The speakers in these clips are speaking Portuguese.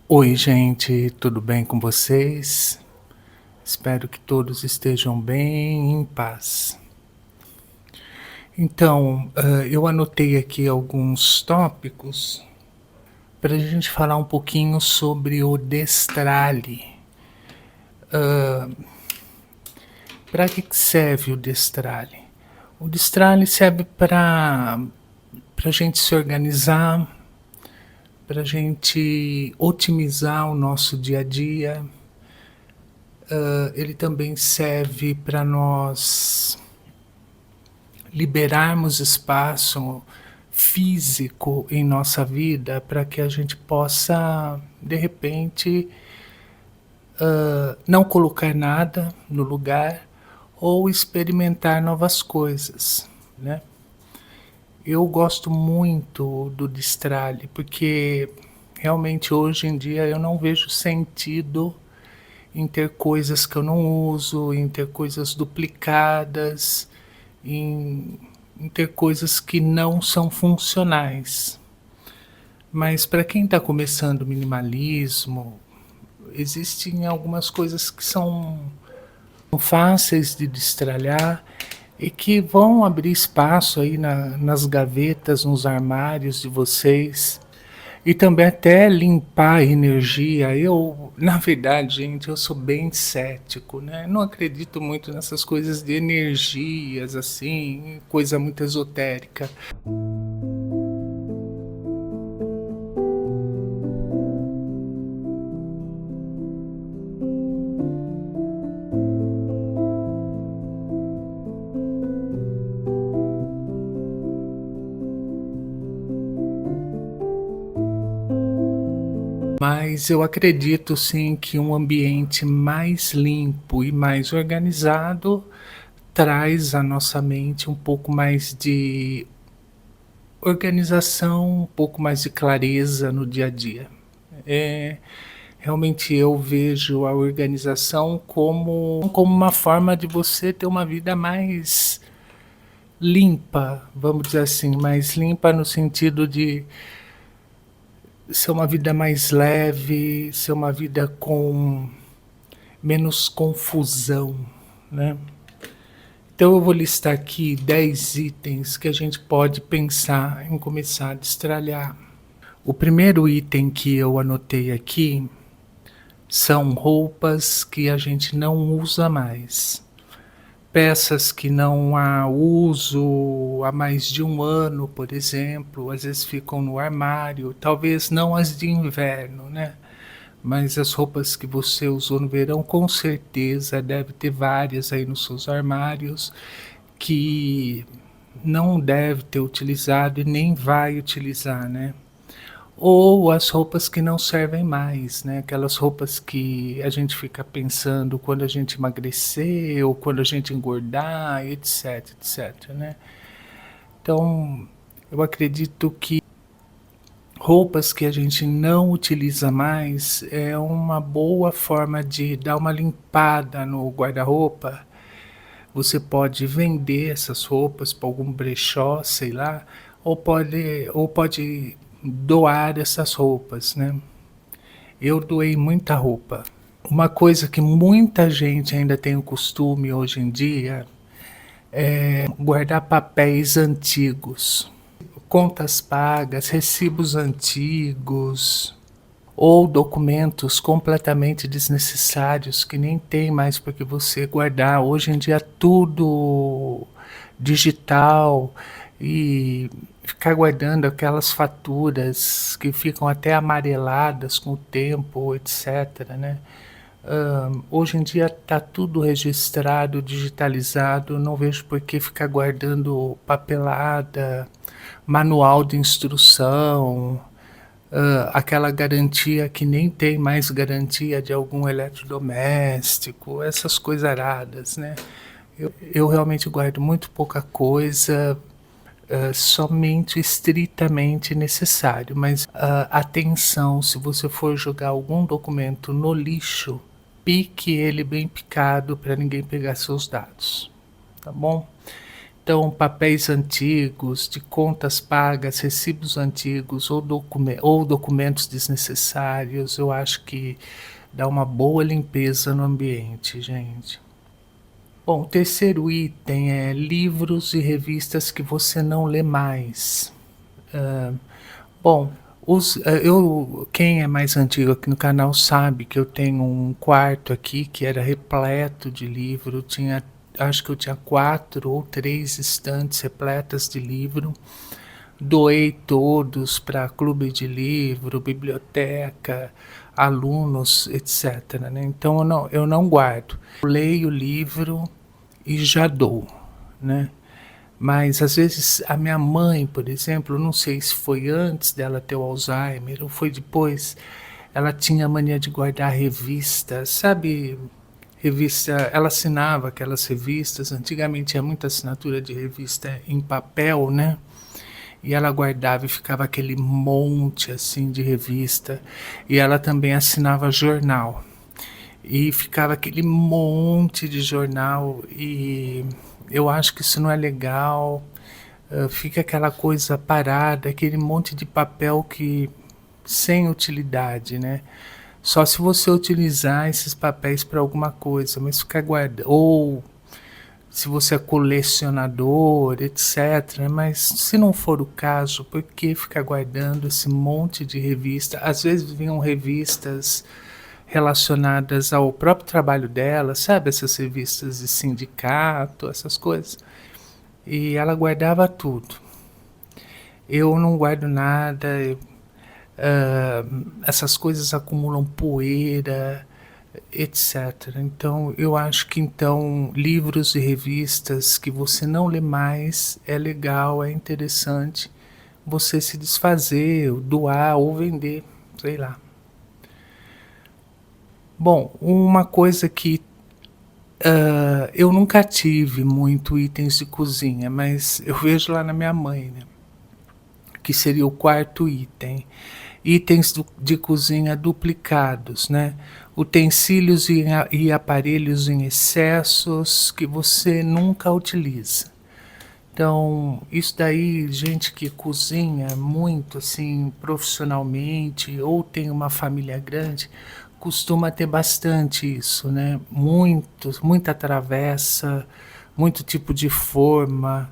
Oi, gente, tudo bem com vocês? Espero que todos estejam bem, em paz. Então, eu anotei aqui alguns tópicos para a gente falar um pouquinho sobre o Destrale. Para que serve o Destrale? O Destrale serve para a gente se organizar, para a gente otimizar o nosso dia a dia. Ele também serve para nós liberarmos espaço físico em nossa vida para que a gente possa, de repente, não colocar nada no lugar ou experimentar novas coisas, né? Eu gosto muito do Destrale porque realmente hoje em dia eu não vejo sentido em ter coisas que eu não uso, em ter coisas duplicadas, em, em ter coisas que não são funcionais. Mas para quem está começando o minimalismo, existem algumas coisas que são fáceis de destralhar e que vão abrir espaço aí nas gavetas, nos armários de vocês. E também até limpar a energia. Eu, na verdade, gente, eu sou bem cético, né? Não acredito muito nessas coisas de energias, assim, coisa muito esotérica. Mas eu acredito sim que um ambiente mais limpo e mais organizado traz à nossa mente um pouco mais de organização, um pouco mais de clareza no dia a dia. É, realmente eu vejo a organização como uma forma de você ter uma vida mais limpa, vamos dizer assim, mais limpa no sentido de ser uma vida mais leve, ser uma vida com menos confusão, né? Então eu vou listar aqui 10 itens que a gente pode pensar em começar a destralhar. O primeiro item que eu anotei aqui são roupas que a gente não usa mais. Peças que não há uso há mais de um ano, por exemplo, às vezes ficam no armário, talvez não as de inverno, né? Mas as roupas que você usou no verão, com certeza deve ter várias aí nos seus armários que não deve ter utilizado e nem vai utilizar, né? Ou as roupas que não servem mais, né? Aquelas roupas que a gente fica pensando quando a gente emagrecer ou quando a gente engordar, etc, etc, né? Então, eu acredito que roupas que a gente não utiliza mais é uma boa forma de dar uma limpada no guarda-roupa. Você pode vender essas roupas para algum brechó, sei lá, ou pode doar essas roupas, né? Eu doei muita roupa. Uma coisa que muita gente ainda tem o costume hoje em dia é guardar papéis antigos, contas pagas, recibos antigos ou documentos completamente desnecessários que nem tem mais porque você guardar. Hoje em dia tudo digital e ficar guardando aquelas faturas que ficam até amareladas com o tempo, etc, né? Hoje em dia está tudo registrado, digitalizado, não vejo por que ficar guardando papelada, manual de instrução, aquela garantia que nem tem mais garantia de algum eletrodoméstico, essas coisaradas, né? Eu realmente guardo muito pouca coisa, somente estritamente necessário, mas atenção, se você for jogar algum documento no lixo, pique ele bem picado para ninguém pegar seus dados, tá bom? Então, papéis antigos, de contas pagas, recibos antigos ou documentos desnecessários, eu acho que dá uma boa limpeza no ambiente, gente. Bom, o terceiro item é livros e revistas que você não lê mais. Hã, bom, quem é mais antigo aqui no canal sabe que eu tenho um quarto aqui que era repleto de livro, acho que eu tinha 4 ou 3 estantes repletas de livro. Doei todos para clube de livro, biblioteca, alunos, etc, né. Então eu não guardo. Eu leio o livro e já dou, né. Mas às vezes a minha mãe, por exemplo, não sei se foi antes dela ter o Alzheimer ou foi depois, ela tinha a mania de guardar revistas, sabe, revista, ela assinava aquelas revistas, antigamente tinha muita assinatura de revista em papel, né, e ela guardava e ficava aquele monte, assim, de revista, e ela também assinava jornal. E ficava aquele monte de jornal e eu acho que isso não é legal, fica aquela coisa parada, aquele monte de papel que sem utilidade, né. Só se você utilizar esses papéis para alguma coisa, mas ficar guarda ou se você é colecionador, etc, mas se não for o caso, por que ficar guardando esse monte de revista? Às vezes vinham revistas relacionadas ao próprio trabalho dela, sabe, essas revistas de sindicato, essas coisas, e ela guardava tudo. Eu não guardo nada, essas coisas acumulam poeira, etc. Então eu acho que então livros e revistas que você não lê mais, é legal, é interessante você se desfazer, ou doar ou vender, sei lá. Bom, uma coisa que eu nunca tive muito itens de cozinha, mas eu vejo lá na minha mãe, né, que seria o quarto item. Itens de cozinha duplicados, né? Utensílios e aparelhos em excessos que você nunca utiliza. Então, isso daí, gente que cozinha muito assim profissionalmente ou tem uma família grande, costuma ter bastante isso, né? Muita travessa, muito tipo de forma,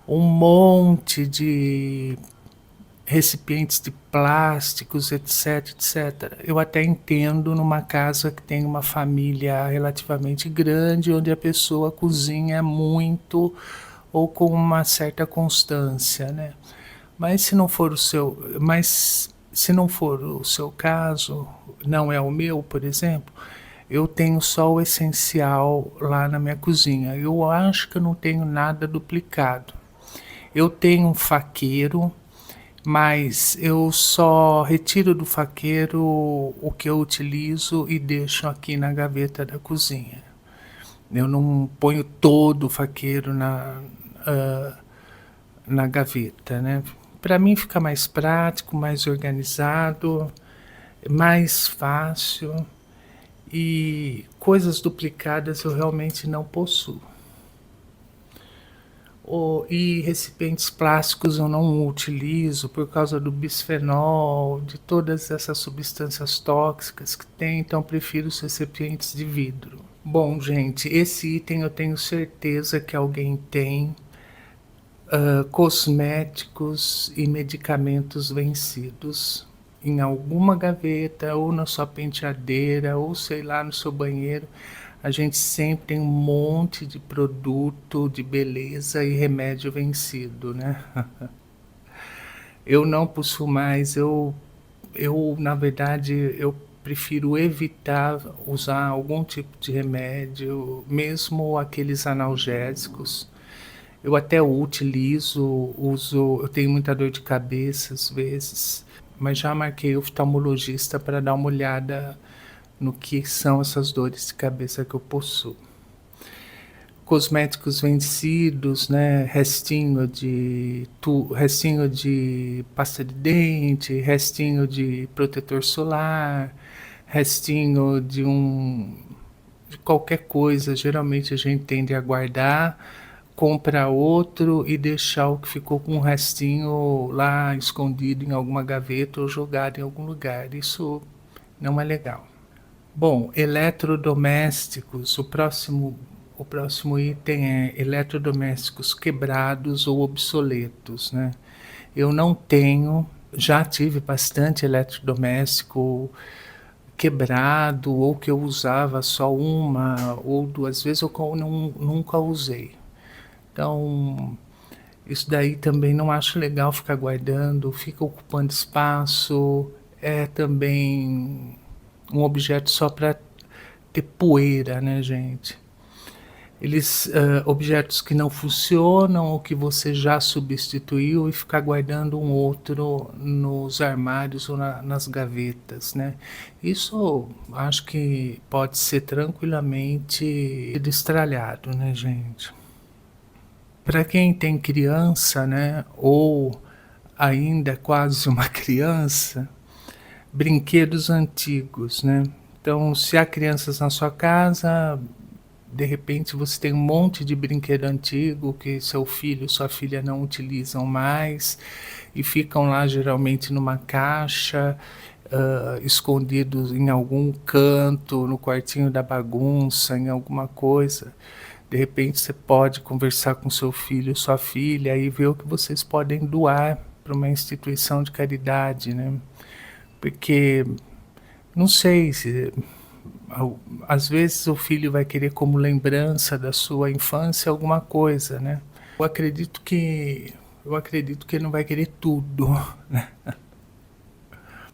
um monte de recipientes de plásticos, etc, etc. Eu até entendo numa casa que tem uma família relativamente grande, onde a pessoa cozinha muito ou com uma certa constância, né. Mas se não for o seu caso, não é o meu, por exemplo, eu tenho só o essencial lá na minha cozinha. Eu acho que eu não tenho nada duplicado. Eu tenho um faqueiro, mas eu só retiro do faqueiro o que eu utilizo e deixo aqui na gaveta da cozinha. Eu não ponho todo o faqueiro hã, na gaveta, né. Para mim fica mais prático, mais organizado, mais fácil e coisas duplicadas eu realmente não possuo. E recipientes plásticos eu não utilizo por causa do bisfenol, de todas essas substâncias tóxicas que tem, então prefiro os recipientes de vidro. Bom, gente, esse item eu tenho certeza que alguém tem, cosméticos e medicamentos vencidos em alguma gaveta ou na sua penteadeira ou sei lá, no seu banheiro. A gente sempre tem um monte de produto de beleza e remédio vencido, né. Eu não possuo mais, eu na verdade, eu prefiro evitar usar algum tipo de remédio, mesmo aqueles analgésicos. Eu até uso, eu tenho muita dor de cabeça às vezes, mas já marquei o oftalmologista para dar uma olhada no que são essas dores de cabeça que eu possuo. Cosméticos vencidos, né, restinho de pasta de dente, restinho de protetor solar, restinho de qualquer coisa, geralmente a gente tende a guardar comprar outro e deixar o que ficou com um restinho lá escondido em alguma gaveta ou jogado em algum lugar. Isso não é legal. Bom, eletrodomésticos, o próximo item é eletrodomésticos quebrados ou obsoletos, né? Eu não tenho, já tive bastante eletrodoméstico quebrado ou que eu usava só uma ou duas vezes ou que eu nunca usei. Então, isso daí também não acho legal ficar guardando, fica ocupando espaço, é também um objeto só para ter poeira, né, gente? Objetos que não funcionam ou que você já substituiu e ficar guardando um outro nos armários ou nas gavetas, né? Isso acho que pode ser tranquilamente destralhado, né, gente? Para quem tem criança, né, ou ainda é quase uma criança, brinquedos antigos, né? Então, se há crianças na sua casa, de repente você tem um monte de brinquedo antigo que seu filho, sua filha não utilizam mais e ficam lá geralmente numa caixa, escondidos em algum canto, no quartinho da bagunça, em alguma coisa. De repente você pode conversar com seu filho, sua filha e ver o que vocês podem doar para uma instituição de caridade, né? Porque não sei se às vezes o filho vai querer como lembrança da sua infância alguma coisa, né? Eu acredito que ele não vai querer tudo, né?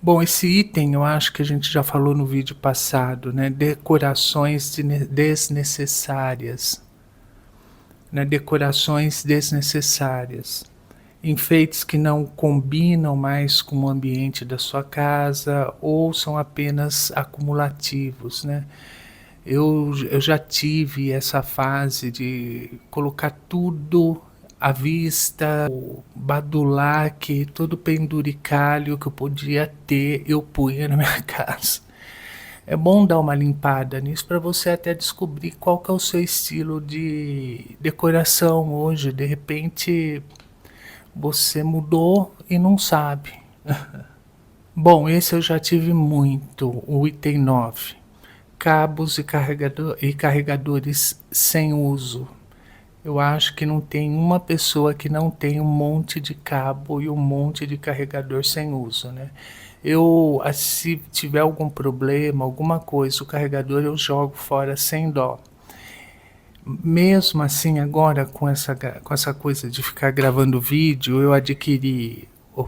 Bom, esse item eu acho que a gente já falou no vídeo passado, né? Decorações desnecessárias, né? Decorações desnecessárias. Enfeites que não combinam mais com o ambiente da sua casa ou são apenas acumulativos, né? Eu já tive essa fase de colocar tudo à vista, o badulaque, todo penduricalho que eu podia ter, eu punha na minha casa. É bom dar uma limpada nisso para você até descobrir qual que é o seu estilo de decoração hoje. De repente você mudou e não sabe. Bom, esse eu já tive muito, o item 9. Cabos e carregadores sem uso. Eu acho que não tem uma pessoa que não tem um monte de cabo e um monte de carregador sem uso, né? Se tiver algum problema, alguma coisa, o carregador eu jogo fora sem dó. Mesmo assim, agora com essa coisa de ficar gravando vídeo, eu adquiri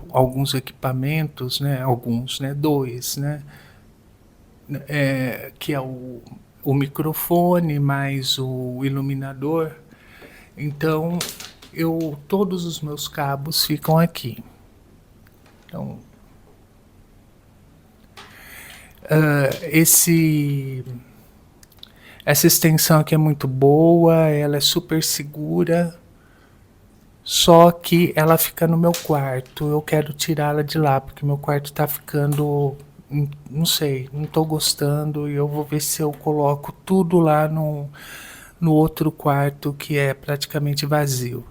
alguns equipamentos, né? Alguns, né? Dois, né? Que é o microfone mais o iluminador. Então, todos os meus cabos ficam aqui. Então, essa extensão aqui é muito boa, ela é super segura, só que ela fica no meu quarto. Eu quero tirá-la de lá, porque meu quarto tá ficando, não sei, não tô gostando, e eu vou ver se eu coloco tudo lá no outro quarto que é praticamente vazio.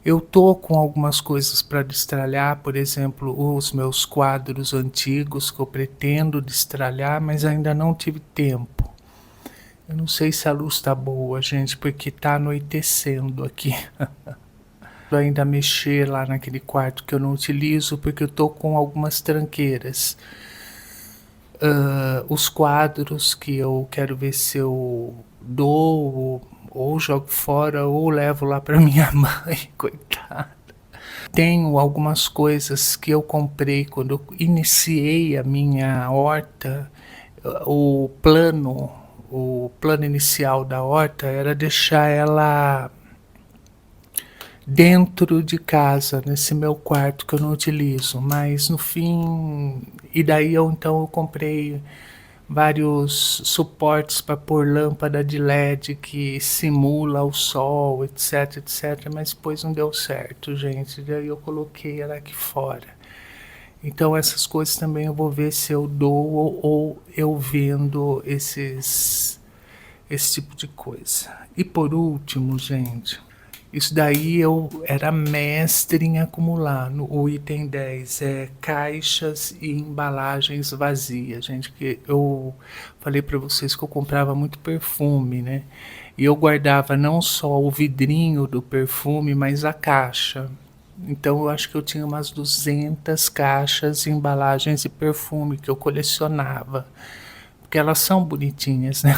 Eu tô com algumas coisas para destralhar, por exemplo, os meus quadros antigos que eu pretendo destralhar, mas ainda não tive tempo. Eu não sei se a luz tá boa, gente, porque tá anoitecendo aqui. Ainda mexer lá naquele quarto que eu não utilizo, porque eu tô com algumas tranqueiras. Os quadros que eu quero ver se eu dou ou jogo fora ou levo lá para minha mãe, coitada. Tenho algumas coisas que eu comprei quando eu iniciei a minha horta. O plano inicial da horta era deixar ela dentro de casa, nesse meu quarto que eu não utilizo, mas no fim, e daí então eu comprei vários suportes para pôr lâmpada de LED que simula o sol, etc, etc, mas depois não deu certo, gente, daí eu coloquei ela aqui fora. Então essas coisas também eu vou ver se eu dou ou eu vendo esse tipo de coisa. E por último, gente, Isso daí eu era mestre em acumular. O item 10 é caixas e embalagens vazias, gente, que eu falei para vocês que eu comprava muito perfume, né? E eu guardava não só o vidrinho do perfume, mas a caixa. Então eu acho que eu tinha umas 200 caixas e embalagens de perfume que eu colecionava, porque elas são bonitinhas, né?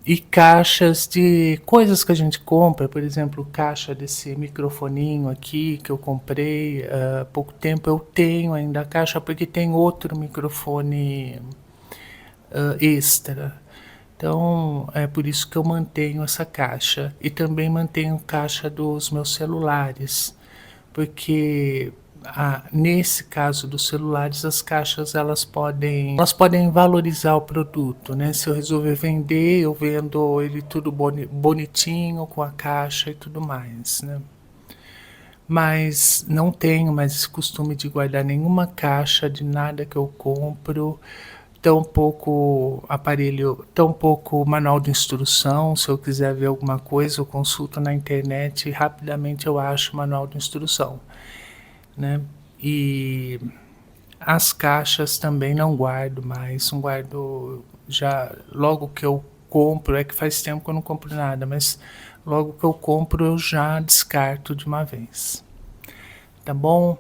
E caixas de coisas que a gente compra, por exemplo, caixa desse microfoninho aqui que eu comprei há pouco tempo. Eu tenho ainda a caixa porque tem outro microfone extra. Então é por isso que eu mantenho essa caixa. E também mantenho caixa dos meus celulares, porque nesse caso dos celulares, as caixas elas podem valorizar o produto, né? Se eu resolver vender, eu vendo ele tudo bonitinho com a caixa e tudo mais, né? Mas não tenho mais esse costume de guardar nenhuma caixa de nada que eu compro, tão pouco aparelho, tão pouco manual de instrução. Se eu quiser ver alguma coisa, eu consulto na internet e rapidamente eu acho o manual de instrução, né? E as caixas também não guardo mais, não guardo já logo que eu compro, é que faz tempo que eu não compro nada, mas logo que eu compro eu já descarto de uma vez. Tá bom?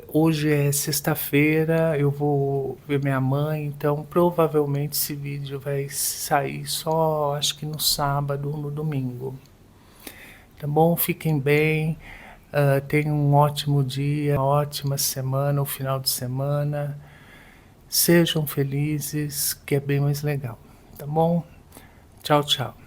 Hoje é sexta-feira, eu vou ver minha mãe, então provavelmente esse vídeo vai sair só acho que no sábado ou no domingo. Tá bom? Fiquem bem. Tenham um ótimo dia, uma ótima semana, o final de semana. Sejam felizes, que é bem mais legal. Tá bom? Tchau, tchau.